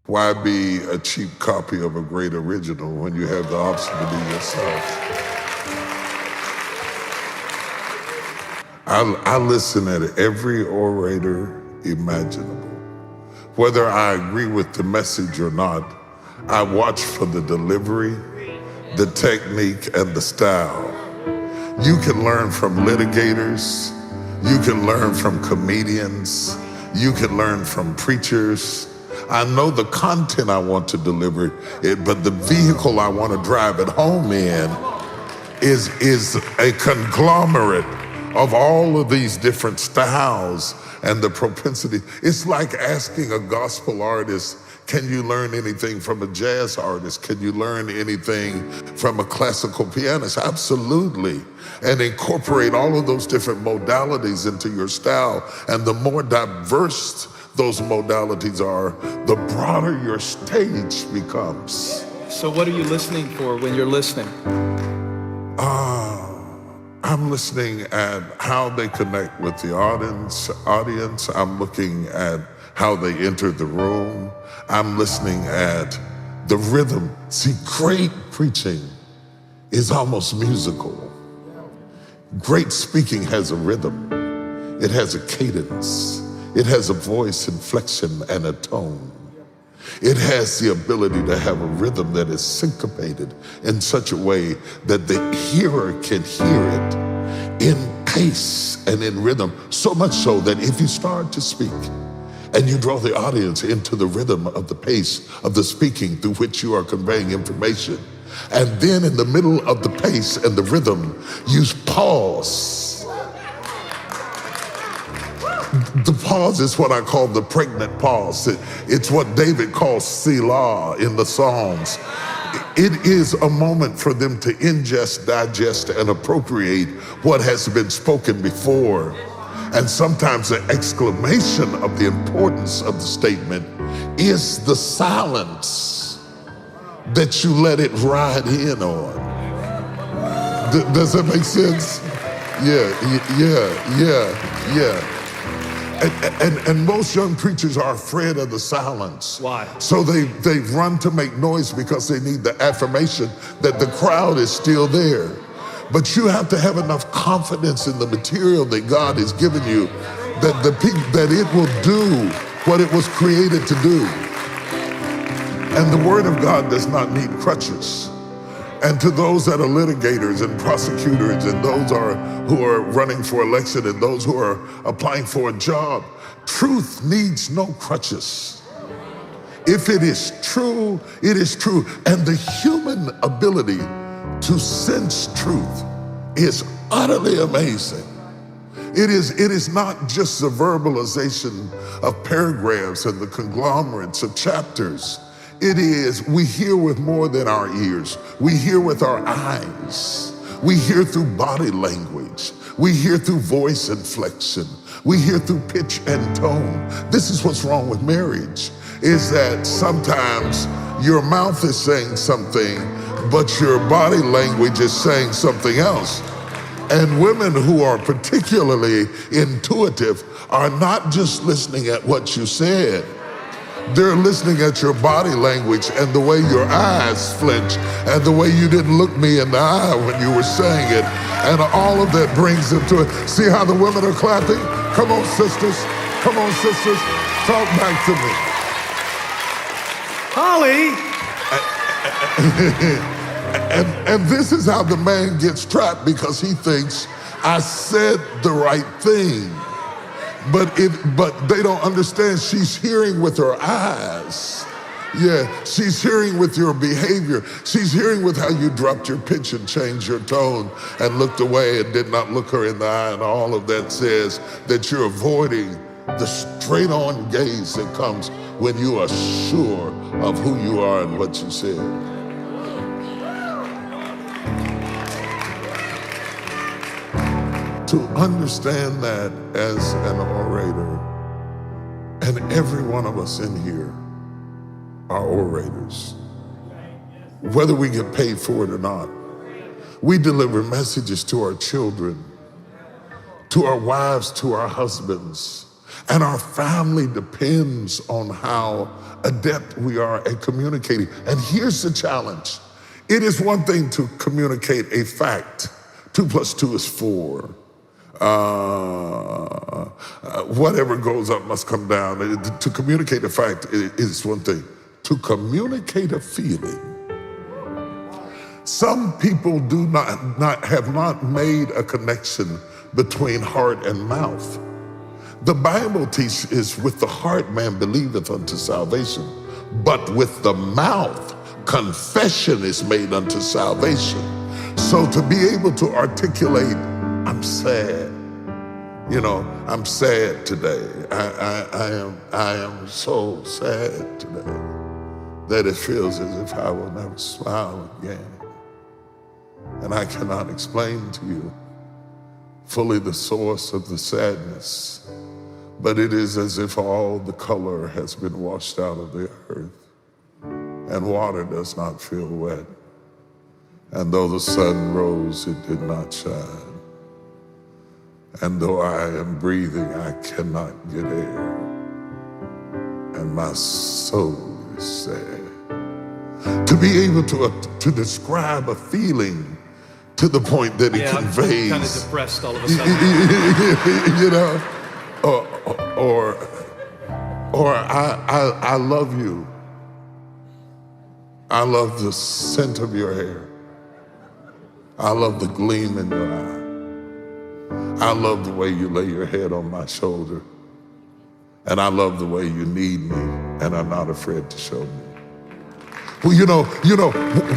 Why be a cheap copy of a great original when you have the option to be yourself? I listen at every orator imaginable. Whether I agree with the message or not, I watch for the delivery, the technique, and the style. You can learn from litigators, you can learn from comedians, you can learn from preachers. I know the content I want to deliver, but the vehicle I want to drive it home in is a conglomerate of all of these different styles and the propensity. It's like asking a gospel artist, can you learn anything from a jazz artist? Can you learn anything from a classical pianist? Absolutely. And incorporate all of those different modalities into your style. And the more diverse those modalities are, the broader your stage becomes. So what are you listening for when you're listening? I'm listening at how they connect with the audience. I'm looking at how they enter the room. I'm listening at the rhythm. See, great preaching is almost musical. Great speaking has a rhythm. It has a cadence. It has a voice inflection and a tone. It has the ability to have a rhythm that is syncopated in such a way that the hearer can hear it in pace and in rhythm, so much so that if you start to speak and you draw the audience into the rhythm of the pace of the speaking through which you are conveying information, and then in the middle of the pace and the rhythm, you pause. The pause is what I call the pregnant pause. It's what David calls Selah in the Psalms. It is a moment for them to ingest, digest, and appropriate what has been spoken before. And sometimes the exclamation of the importance of the statement is the silence that you let it ride in on. Does that make sense? Yeah. And most young preachers are afraid of the silence. Why? So they run to make noise because they need the affirmation that the crowd is still there. But you have to have enough confidence in the material that God has given you that it will do what it was created to do. And the Word of God does not need crutches. And to those that are litigators and prosecutors and those who are running for election and those who are applying for a job, truth needs no crutches. If it is true, it is true. And the human ability to sense truth is utterly amazing. It is not just the verbalization of paragraphs and the conglomerates of chapters. It is, we hear with more than our ears. We hear with our eyes. We hear through body language. We hear through voice inflection. We hear through pitch and tone. This is what's wrong with marriage, is that sometimes your mouth is saying something, but your body language is saying something else. And women who are particularly intuitive are not just listening at what you said, they're listening at your body language and the way your eyes flinch and the way you didn't look me in the eye when you were saying it. And all of that brings them to it. See how the women are clapping? Come on, sisters. Come on, sisters. Talk back to me. Holly! And this is how the man gets trapped, because he thinks, I said the right thing. But they don't understand. She's hearing with her eyes. Yeah, she's hearing with your behavior. She's hearing with how you dropped your pitch and changed your tone and looked away and did not look her in the eye. And all of that says that you're avoiding the straight on gaze that comes when you are sure of who you are and what you said. To understand that as an orator, and every one of us in here are orators, whether we get paid for it or not. We deliver messages to our children, to our wives, to our husbands, And our family depends on how adept we are at communicating. And here's the challenge. It is one thing to communicate a fact. 2 plus 2 is 4. Whatever goes up must come down. To communicate a fact is one thing. To communicate a feeling. Some people have not made a connection between heart and mouth. The Bible teaches, with the heart man believeth unto salvation, but with the mouth confession is made unto salvation. So to be able to articulate, I'm sad. You know, I'm sad today. I am so sad today that it feels as if I will never smile again. And I cannot explain to you fully the source of the sadness, but it is as if all the color has been washed out of the earth and water does not feel wet. And though the sun rose, it did not shine. And though I am breathing, I cannot get air. And my soul is sad. To be able to describe a feeling to the point that it conveys. I'm kind of depressed all of a sudden. You know, or I love you. I love the scent of your hair. I love the gleam in your eye. I love the way you lay your head on my shoulder. And I love the way you need me and are not afraid to show me. Well, you know,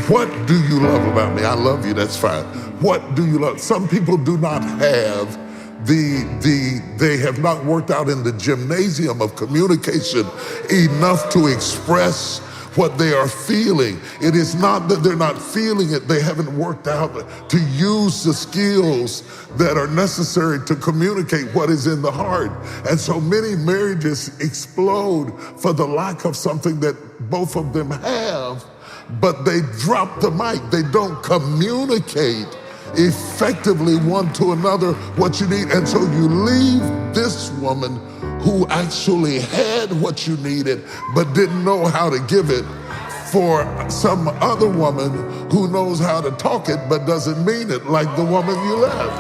what do you love about me? I love you, that's fine. What do you love? Some people do not have they have not worked out in the gymnasium of communication enough to express what they are feeling. It is not that they're not feeling it, they haven't worked out to use the skills that are necessary to communicate what is in the heart. And so many marriages explode for the lack of something that both of them have, but they drop the mic. They don't communicate effectively one to another what you need. And so you leave this woman who actually had what you needed but didn't know how to give it for some other woman who knows how to talk it but doesn't mean it, like the woman you left.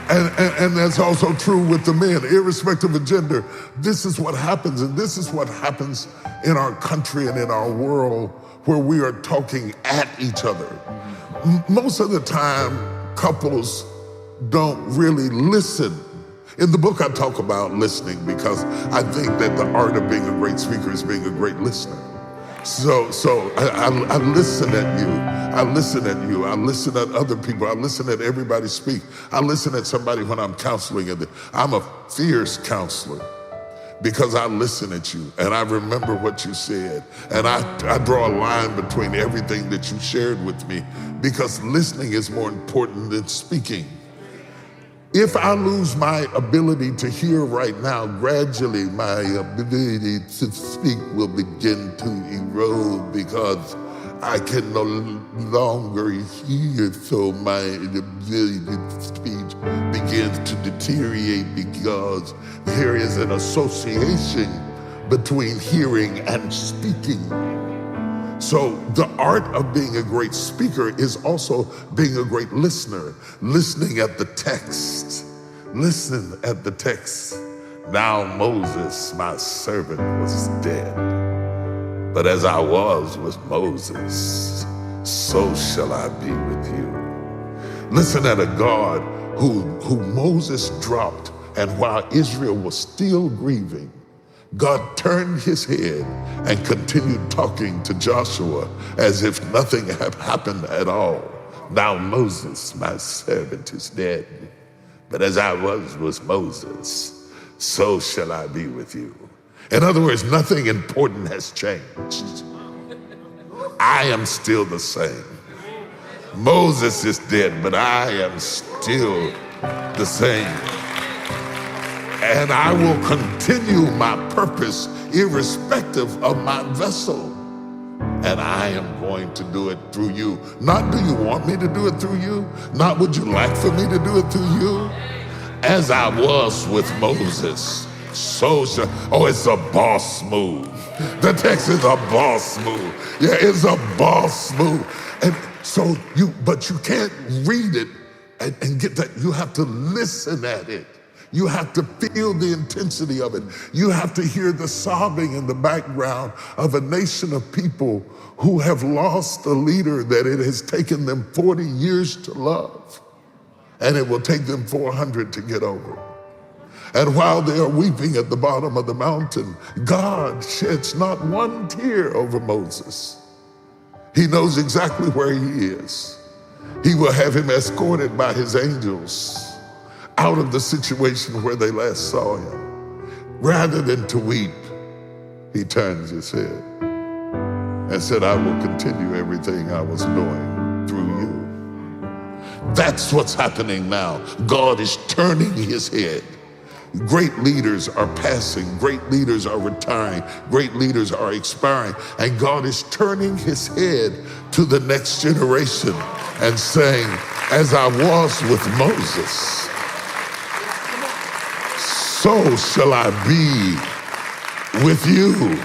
And that's also true with the men, irrespective of gender. This is what happens, and this is what happens in our country and in our world, where we are talking at each other. Most of the time, couples don't really listen. In the book, I talk about listening because I think that the art of being a great speaker is being a great listener. So I listen at you. I listen at you. I listen at other people. I listen at everybody speak. I listen at somebody when I'm counseling. I'm a fierce counselor because I listen at you and I remember what you said. And I draw a line between everything that you shared with me because listening is more important than speaking. If I lose my ability to hear right now, gradually my ability to speak will begin to erode because I can no longer hear, so my ability to speak begins to deteriorate because there is an association between hearing and speaking. So the art of being a great speaker is also being a great listener, listening at the text. Listen at the text. Now Moses, my servant, was dead. But as I was with Moses, so shall I be with you. Listen at a God who Moses dropped, and while Israel was still grieving, God turned his head and continued talking to Joshua as if nothing had happened at all. Now Moses, my servant, is dead. But as I was with Moses, so shall I be with you. In other words, nothing important has changed. I am still the same. Moses is dead, but I am still the same. And I will continue my purpose irrespective of my vessel. And I am going to do it through you. Not do you want me to do it through you? Not would you like for me to do it through you? as I was with Moses, so shall, oh, it's a boss move. The text is a boss move. Yeah, it's a boss move. And so but you can't read it and get that. You have to listen at it. You have to feel the intensity of it. You have to hear the sobbing in the background of a nation of people who have lost a leader that it has taken them 40 years to love, and it will take them 400 to get over. And while they are weeping at the bottom of the mountain, God sheds not one tear over Moses. He knows exactly where he is. He will have him escorted by his angels out of the situation where they last saw him. Rather than to weep, he turns his head and said, I will continue everything I was doing through you. That's what's happening now. God is turning his head. Great leaders are passing, great leaders are retiring, great leaders are expiring, and God is turning his head to the next generation and saying, as I was with Moses, so shall I be with you.